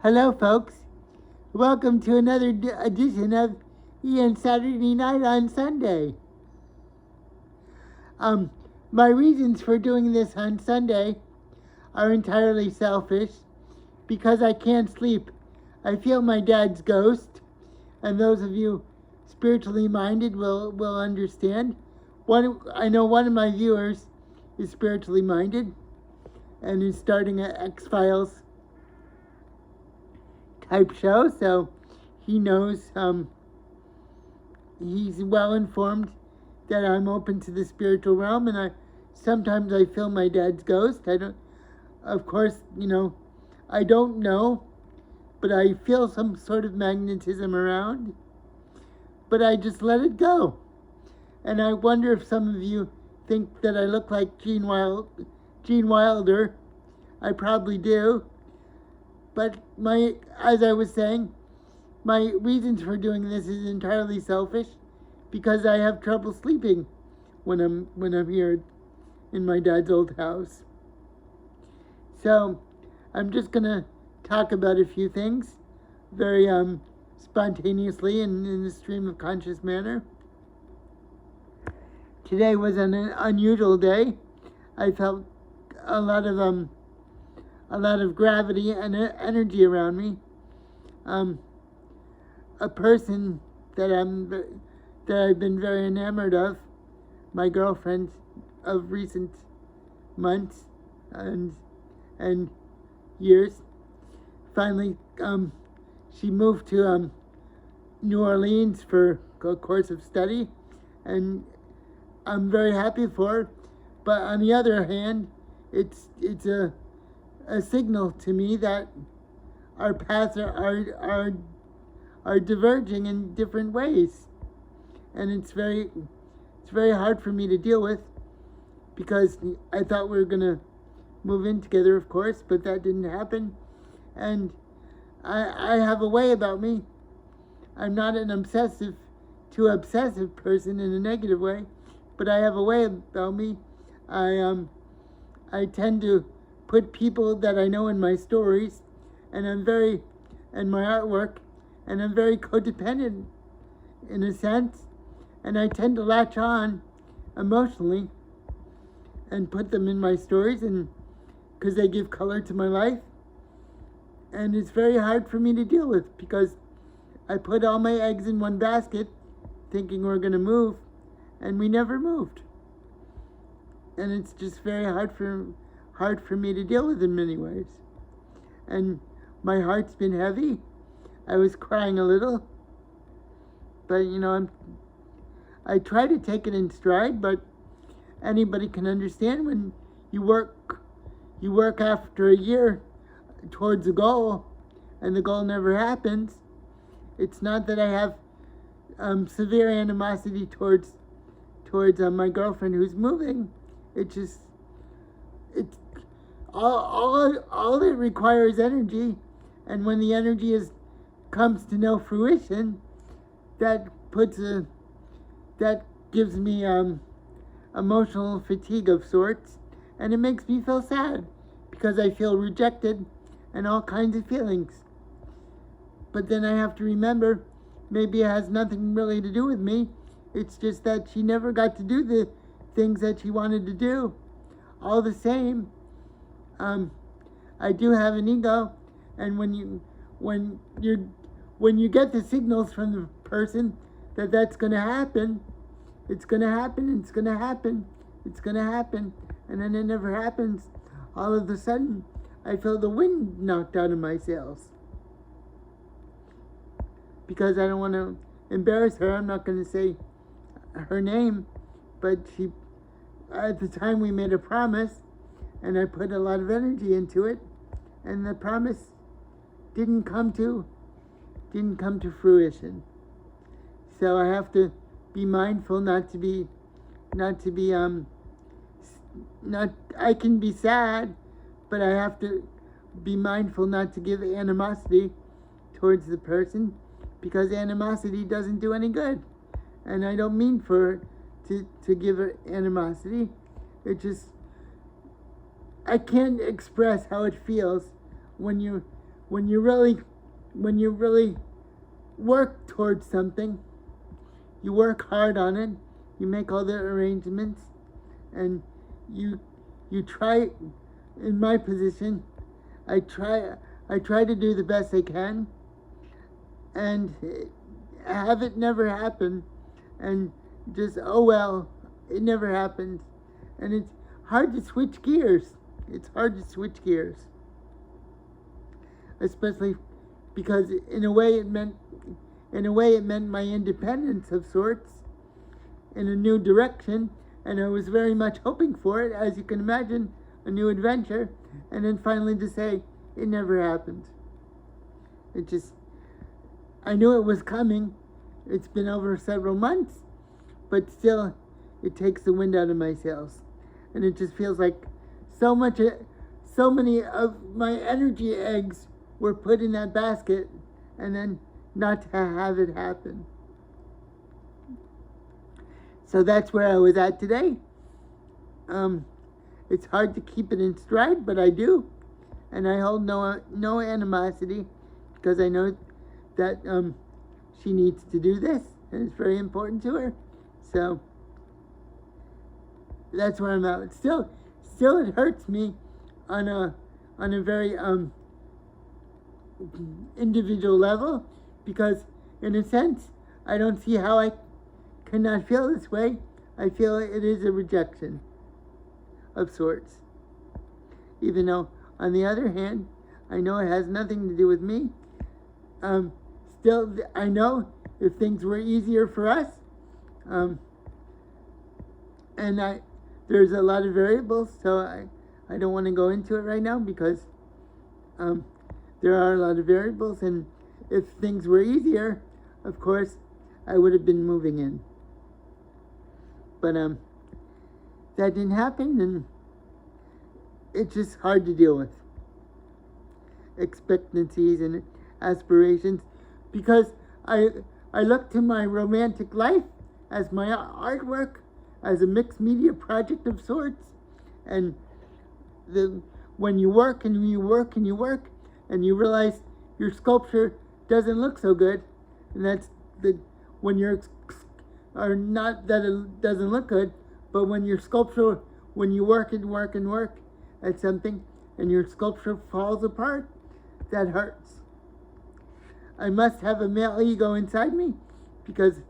Hello, folks. Welcome to another edition of Ian Saturday Night on Sunday. My reasons for doing this on Sunday are entirely selfish because I can't sleep. I feel my dad's ghost, and those of you spiritually minded will understand. I know one of my viewers is spiritually minded and is starting an X-Files type show, so he knows, he's well informed that I'm open to the spiritual realm, and sometimes I feel my dad's ghost. Of course, I don't know, but I feel some sort of magnetism around, but I just let it go. And I wonder if some of you think that I look like Gene Wilder. I probably do. But as I was saying, my reasons for doing this is entirely selfish because I have trouble sleeping when I'm here in my dad's old house. So I'm just gonna talk about a few things very spontaneously and in a stream of conscious manner. Today was an unusual day. I felt a lot of gravity and energy around me. A person that I've been very enamored of, my girlfriend of recent months and years. Finally, she moved to New Orleans for a course of study, and I'm very happy for her. But on the other hand, it's a signal to me that our paths are diverging in different ways, and it's very hard for me to deal with because I thought we were gonna move in together, of course, but that didn't happen. And I have a way about me. I'm not an obsessive person in a negative way, but I have a way about me. I tend to put people that I know in my stories, and my artwork, and I'm very codependent in a sense, and I tend to latch on emotionally and put them in my stories, and because they give color to my life, and it's very hard for me to deal with because I put all my eggs in one basket thinking we're going to move, and we never moved, and it's just very hard for me to deal with in many ways. And my heart's been heavy. I was crying a little, but I try to take it in stride, but anybody can understand when you work after a year towards a goal and the goal never happens. It's not that I have severe animosity towards my girlfriend who's moving. It's all it requires energy, and when the energy comes to no fruition, that gives me emotional fatigue of sorts, and it makes me feel sad because I feel rejected and all kinds of feelings. But then I have to remember, maybe it has nothing really to do with me. It's just that she never got to do the things that she wanted to do. All the same, I do have an ego, and when you get the signals from the person that that's going to happen, it's going to happen, it's going to happen, it's going to happen, and then it never happens. All of a sudden, I feel the wind knocked out of my sails. Because I don't want to embarrass her, I'm not going to say her name, but at the time we made a promise, and I put a lot of energy into it, and the promise didn't come to fruition. So I have to be mindful not to be I can be sad, but I have to be mindful not to give animosity towards the person, because animosity doesn't do any good. And I don't mean for to give her animosity. It just, I can't express how it feels when when you really work towards something, you work hard on it, you make all the arrangements, and you try. In my position, I try to do the best I can, and have it never happen, and just, oh well, it never happened. And it's hard to switch gears. It's hard to switch gears, especially because in a way it meant my independence of sorts in a new direction, and I was very much hoping for it, as you can imagine, a new adventure, and then finally to say it never happened. It just, I knew it was coming. It's been over several months, but still it takes the wind out of my sails, and it just feels like so many of my energy eggs were put in that basket, and then not to have it happen. So that's where I was at today. It's hard to keep it in stride, but I do, and I hold no animosity, because I know that she needs to do this, and it's very important to her. So that's where I'm at. Still it hurts me on a very individual level, because in a sense I don't see how I cannot feel this way. I feel it is a rejection of sorts, even though on the other hand I know it has nothing to do with me. Still, I know if things were easier for us, and there's a lot of variables, so I don't want to go into it right now, because there are a lot of variables, and if things were easier, of course, I would have been moving in. But that didn't happen, and it's just hard to deal with. Expectancies and aspirations, because I look to my romantic life as my artwork, as a mixed media project of sorts, and when you work and you work and you work, and you realize your sculpture doesn't look so good, and that's when you're, or not that it doesn't look good, but when your sculpture, when you work and work and work at something, and your sculpture falls apart, that hurts. I must have a male ego inside me, because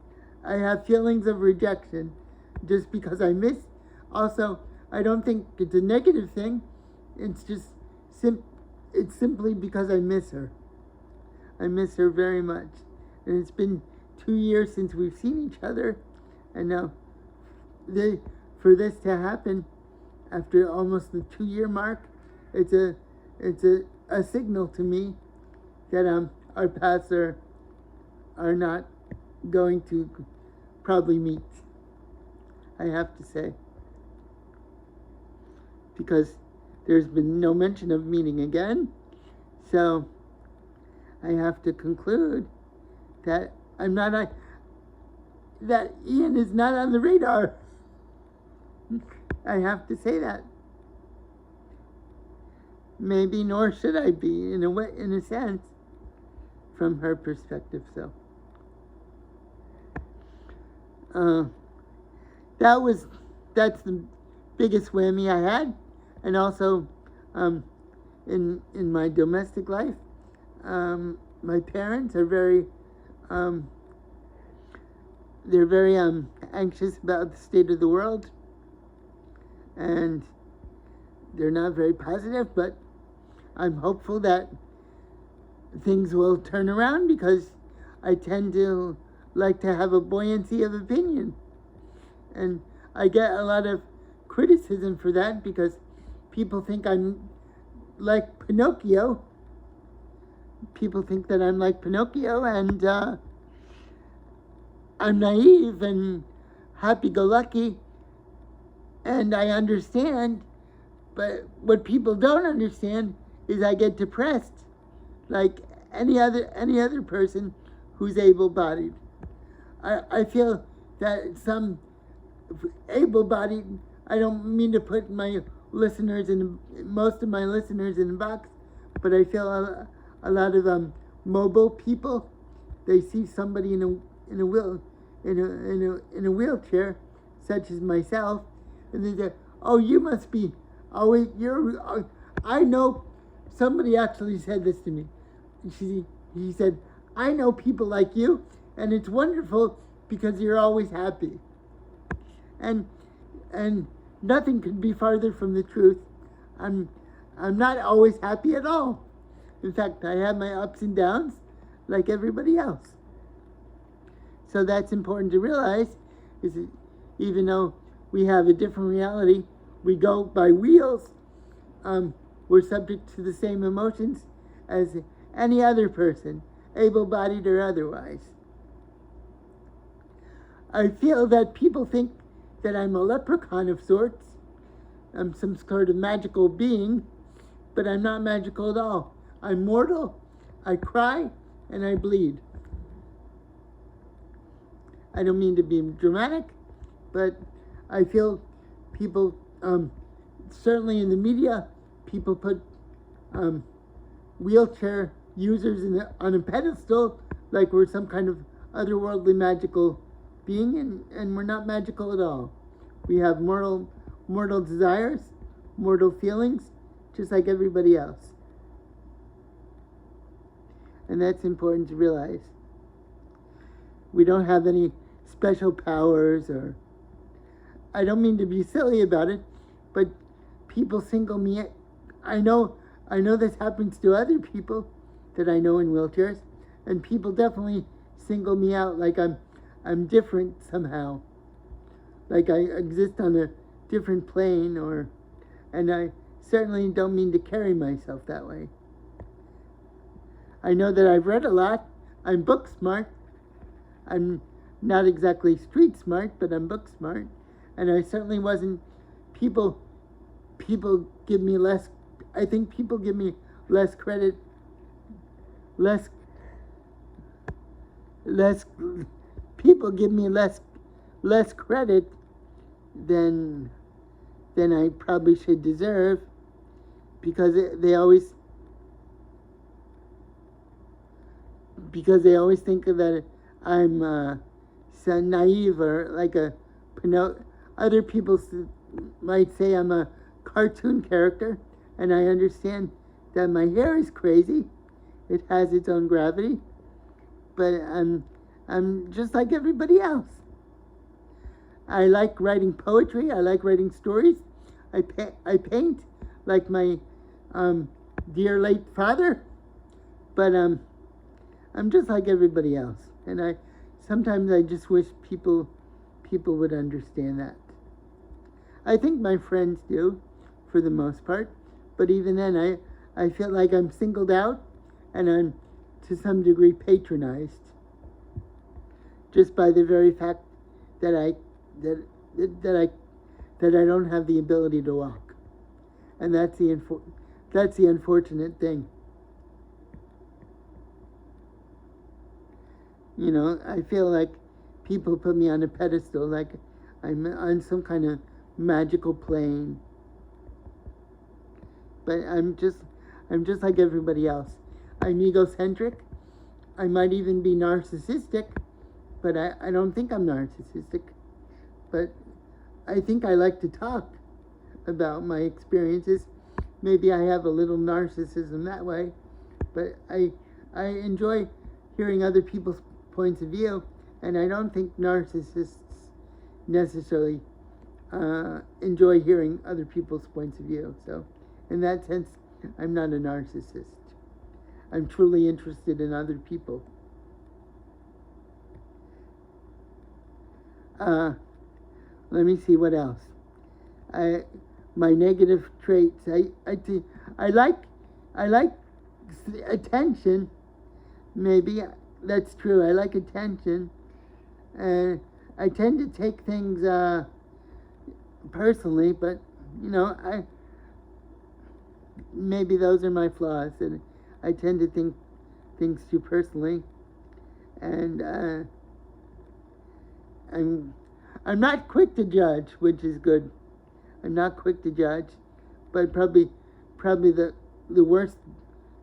I have feelings of rejection just because I miss. Also, I don't think it's a negative thing. It's just it's simply because I miss her. I miss her very much. And it's been 2 years since we've seen each other, and now for this to happen after almost the 2-year mark, it's a signal to me that our paths are not going to probably meet, I have to say, because there's been no mention of meeting again. So I have to conclude that that Ian is not on the radar. I have to say that. Maybe nor should I be, in a sense, from her perspective. So that's the biggest whammy I had. And also in my domestic life, my parents are very they're very anxious about the state of the world, and they're not very positive, but I'm hopeful that things will turn around, because I tend to like to have a buoyancy of opinion, and I get a lot of criticism for that, because people think I'm like Pinocchio. People think that I'm like Pinocchio, and I'm naive and happy-go-lucky, and I understand, but what people don't understand is I get depressed like any other person who's able-bodied. I feel that some able-bodied, I don't mean to put my listeners in, most of my listeners in a box, but I feel a lot of mobile people, they see somebody in a wheelchair, such as myself, and they say, "Oh, you must be always you're." I know somebody actually said this to me. He said, "I know people like you, and it's wonderful because you're always happy." And nothing could be farther from the truth. I'm not always happy at all. In fact, I have my ups and downs like everybody else. So that's important to realize, is that even though we have a different reality, we go by wheels, we're subject to the same emotions as any other person, able-bodied or otherwise. I feel that people think that I'm a leprechaun of sorts. I'm some sort of magical being, but I'm not magical at all. I'm mortal, I cry, and I bleed. I don't mean to be dramatic, but I feel people, certainly in the media, people put wheelchair users on a pedestal like we're some kind of otherworldly magical being, and we're not magical at all. We have mortal desires, mortal feelings, just like everybody else. And that's important to realize. We don't have any special powers, or I don't mean to be silly about it, but people single me out. I know this happens to other people that I know in wheelchairs, and people definitely single me out like I'm different somehow, like I exist on a different plane, and I certainly don't mean to carry myself that way. I know that I've read a lot. I'm book smart. I'm not exactly street smart, but I'm book smart, and I certainly wasn't. People give me less. I think people give me less credit. People give me less credit than I probably should deserve, because they always think that I'm so naive, or like other people might say I'm a cartoon character, and I understand that my hair is crazy. It has its own gravity, but I'm just like everybody else. I like writing poetry. I like writing stories. I paint like my dear late father, but I'm just like everybody else, and sometimes I just wish people would understand that. I think my friends do, for the most part, but even then, I feel like I'm singled out, and I'm to some degree patronized, just by the very fact that I don't have the ability to walk, and that's the unfortunate thing. You know, I feel like people put me on a pedestal, like I'm on some kind of magical plane. But I'm just like everybody else. I'm egocentric. I might even be narcissistic, but I don't think I'm narcissistic. But I think I like to talk about my experiences. Maybe I have a little narcissism that way, but I enjoy hearing other people's points of view, and I don't think narcissists necessarily enjoy hearing other people's points of view. So in that sense, I'm not a narcissist. I'm truly interested in other people. Let me see what else. My negative traits. I like attention. Maybe that's true. I like attention. I tend to take things personally, but maybe those are my flaws, and I tend to think things too personally, and I'm not quick to judge, which is good. I'm not quick to judge, but probably the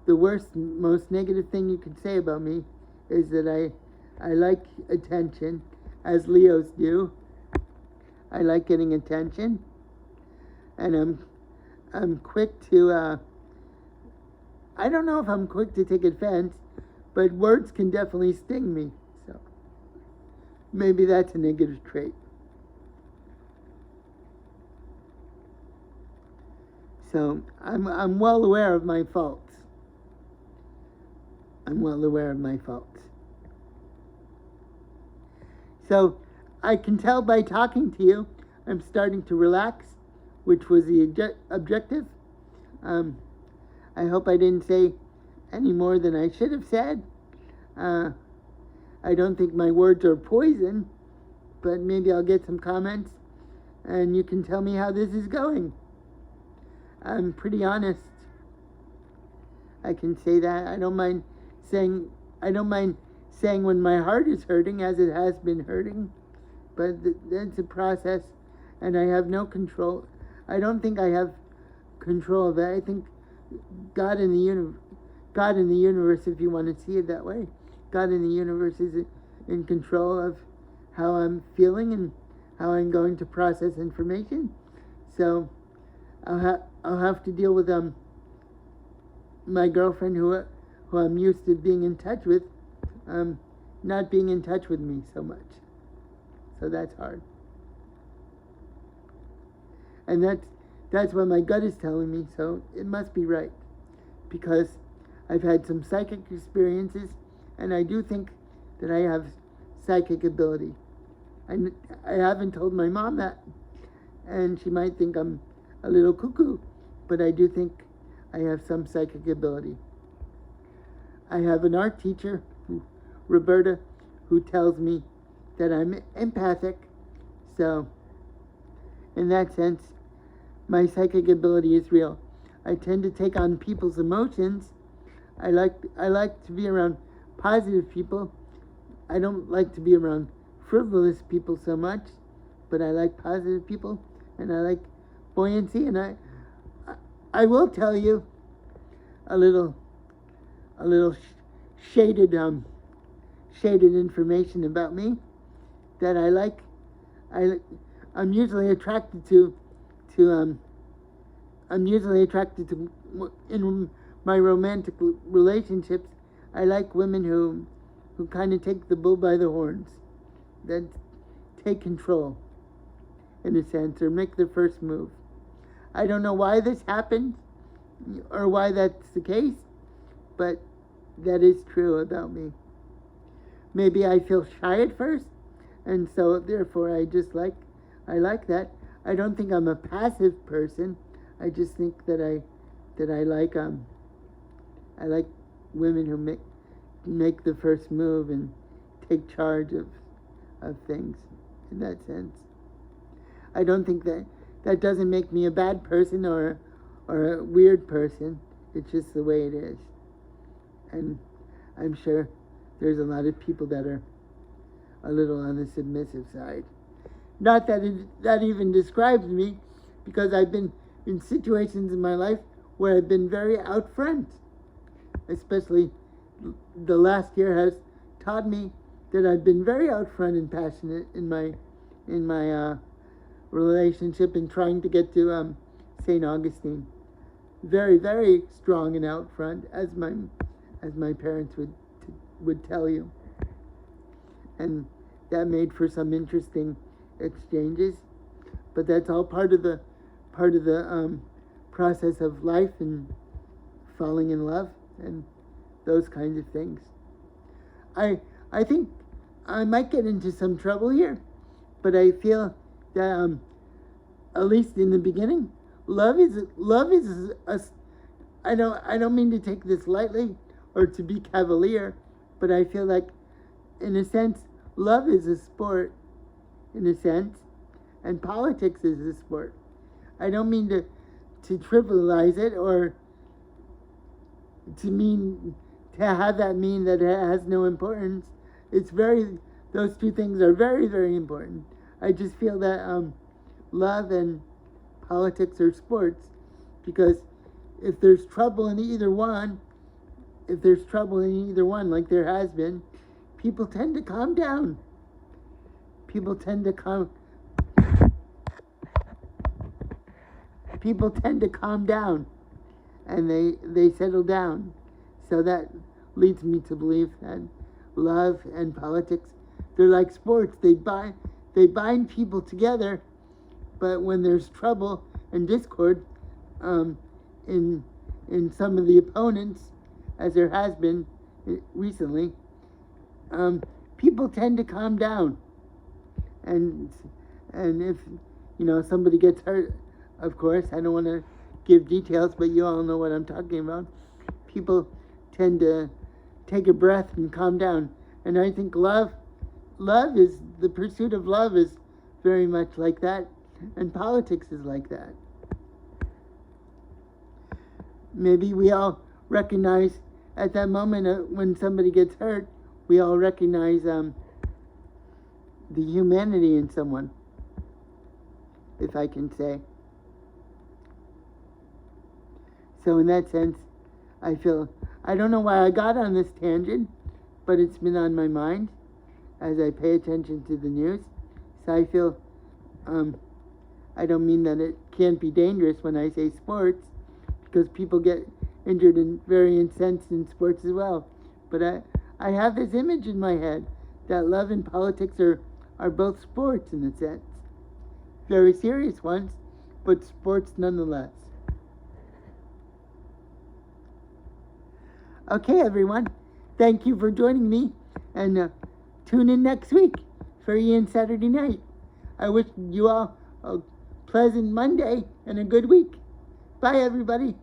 the worst, most negative thing you could say about me is that I like attention, as Leos do. I like getting attention, and I'm quick to. I don't know if I'm quick to take offense, but words can definitely sting me. So maybe that's a negative trait. So I'm well aware of my faults. I'm well aware of my faults. So I can tell by talking to you, I'm starting to relax, which was the objective. I hope I didn't say any more than I should have said. I don't think my words are poison, but maybe I'll get some comments and you can tell me how this is going. I'm pretty honest. I can say that. I don't mind saying when my heart is hurting, as it has been hurting, but that's a process and I have no control. I don't think I have control of that. I think God in the universe, if you want to see it that way, God in the universe is in control of how I'm feeling and how I'm going to process information. So I'll have to deal with my girlfriend who I'm used to being in touch with, not being in touch with me so much. So that's hard. And that's what my gut is telling me, so it must be right. Because I've had some psychic experiences, and I do think that I have psychic ability. I haven't told my mom that, and she might think I'm a little cuckoo, but I do think I have some psychic ability. I have an art teacher, Roberta, who tells me that I'm empathic, so in that sense, my psychic ability is real. I tend to take on people's emotions. I like to be around positive people. I don't like to be around frivolous people so much, but I like positive people, and I like buoyancy. And I will tell you a little shaded information about me that I like. I'm usually attracted to in my romantic relationships. I like women who kind of take the bull by the horns, that take control in a sense, or make the first move. I don't know why this happened or why that's the case, but that is true about me. Maybe I feel shy at first, and so therefore I like that. I don't think I'm a passive person. I just think that I like women who make the first move and take charge of things in that sense. I don't think that doesn't make me a bad person or a weird person. It's just the way it is. And I'm sure there's a lot of people that are a little on the submissive side. Not that that even describes me, because I've been in situations in my life where I've been very out front. Especially the last year has taught me that I've been very out front and passionate in my relationship and trying to get to St. Augustine. Very, very strong and out front, as my parents would tell you. And that made for some interesting exchanges, but that's all part of the process of life and falling in love and those kinds of things. I think I might get into some trouble here, but I feel that at least in the beginning, love is I don't mean to take this lightly or to be cavalier, but I feel like in a sense love is a sport, in a sense, and politics is a sport. I don't mean to trivialize it or to have that mean that it has no importance. Those two things are very, very important. I just feel that love and politics are sports, because if there's trouble in either one, if there's trouble in either one, like there has been, people tend to calm down. People tend to calm down, and they settle down. So that leads me to believe that love and politics, they're like sports. They bind people together, but when there's trouble and discord in some of the opponents, as there has been recently, people tend to calm down. And if somebody gets hurt, of course, I don't want to give details, but you all know what I'm talking about. People tend to take a breath and calm down. And I think the pursuit of love is very much like that, and politics is like that. Maybe we all recognize at that moment when somebody gets hurt, we all recognize the humanity in someone, if I can say. So in that sense, I don't know why I got on this tangent, but it's been on my mind as I pay attention to the news. So I feel, I don't mean that it can't be dangerous when I say sports, because people get injured and very incensed in sports as well. But I have this image in my head that love and politics are both sports in a sense. Very serious ones, but sports nonetheless. Okay, everyone. Thank you for joining me, and tune in next week for Ian Saturday Night. I wish you all a pleasant Monday and a good week. Bye, everybody.